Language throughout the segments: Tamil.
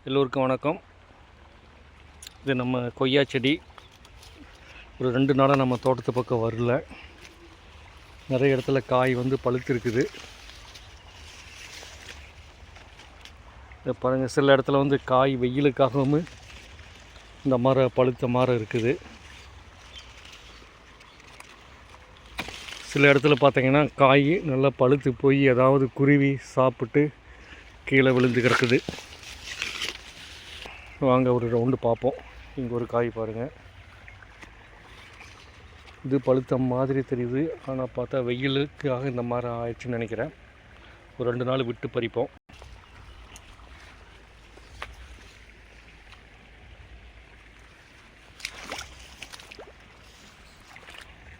எல்லோருக்கும் வணக்கம். இது நம்ம கொய்யா செடி. ஒரு 2 நாளாக நம்ம தோட்டத்து பக்கம் வரல. நிறைய இடத்துல காய் வந்து பழுத்திருக்குது. இதை பாருங்கள், சில இடத்துல வந்து காய் வெயிலுக்காகவும் இந்த மரம் பழுத்த மரம் இருக்குது. சில இடத்துல பார்த்திங்கன்னா காய் நல்லா பழுத்து போய் ஏதாவது குருவி சாப்பிட்டு கீழே விழுந்து கிடக்குது. வாங்க ஒரு ரவுண்டு பார்ப்போம். இங்கே ஒரு காய் பாருங்கள், இது பழுத்த மாதிரி தெரியுது. ஆனால் பார்த்தா வெயிலுக்காக இந்த மாதிரி ஆயிடுச்சுன்னு நினைக்கிறேன். ஒரு 2 நாள் விட்டு பறிப்போம்.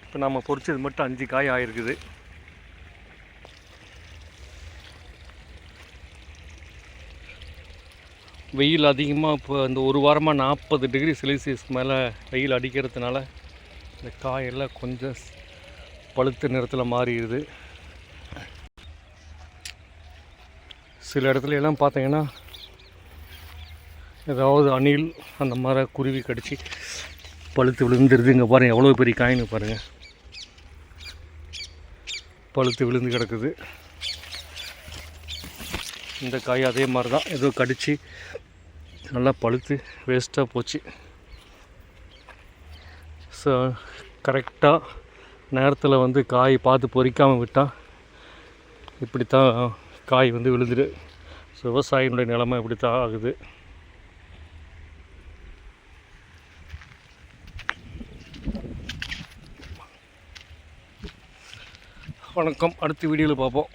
இப்போ நம்ம பொறிச்சது மட்டும் 5 காய் ஆகிருக்குது. வெயில் அதிகமாக இப்போ இந்த ஒரு வாரமாக 40 டிகிரி செல்சியஸ் மேலே வெயில் அடிக்கிறதுனால இந்த காயெல்லாம் கொஞ்சம் பழுத்த நிறத்தில் மாறிடுது. சில இடத்துல எல்லாம் பார்த்தீங்கன்னா ஏதாவது அணில் அந்த மாதிரி குருவி கடிச்சு பழுத்து விழுந்துருது. இங்கே பாருங்கள் எவ்வளோ பெரிய காயின்னு பாருங்கள், பழுத்து விழுந்து கிடக்குது. இந்த காய் அதே மாதிரி தான், ஏதோ கடித்து நல்லா பழுத்து வேஸ்ட்டாக போச்சு. ஸோ கரெக்டாக நேரத்தில் வந்து காய் பார்த்து பொறிக்காமல் விட்டால் இப்படி தான் காய் வந்து விழுந்துடு. ஸோ விவசாயினுடைய நிலைமை இப்படி தான் ஆகுது. வணக்கம், அடுத்த வீடியோவில் பார்ப்போம்.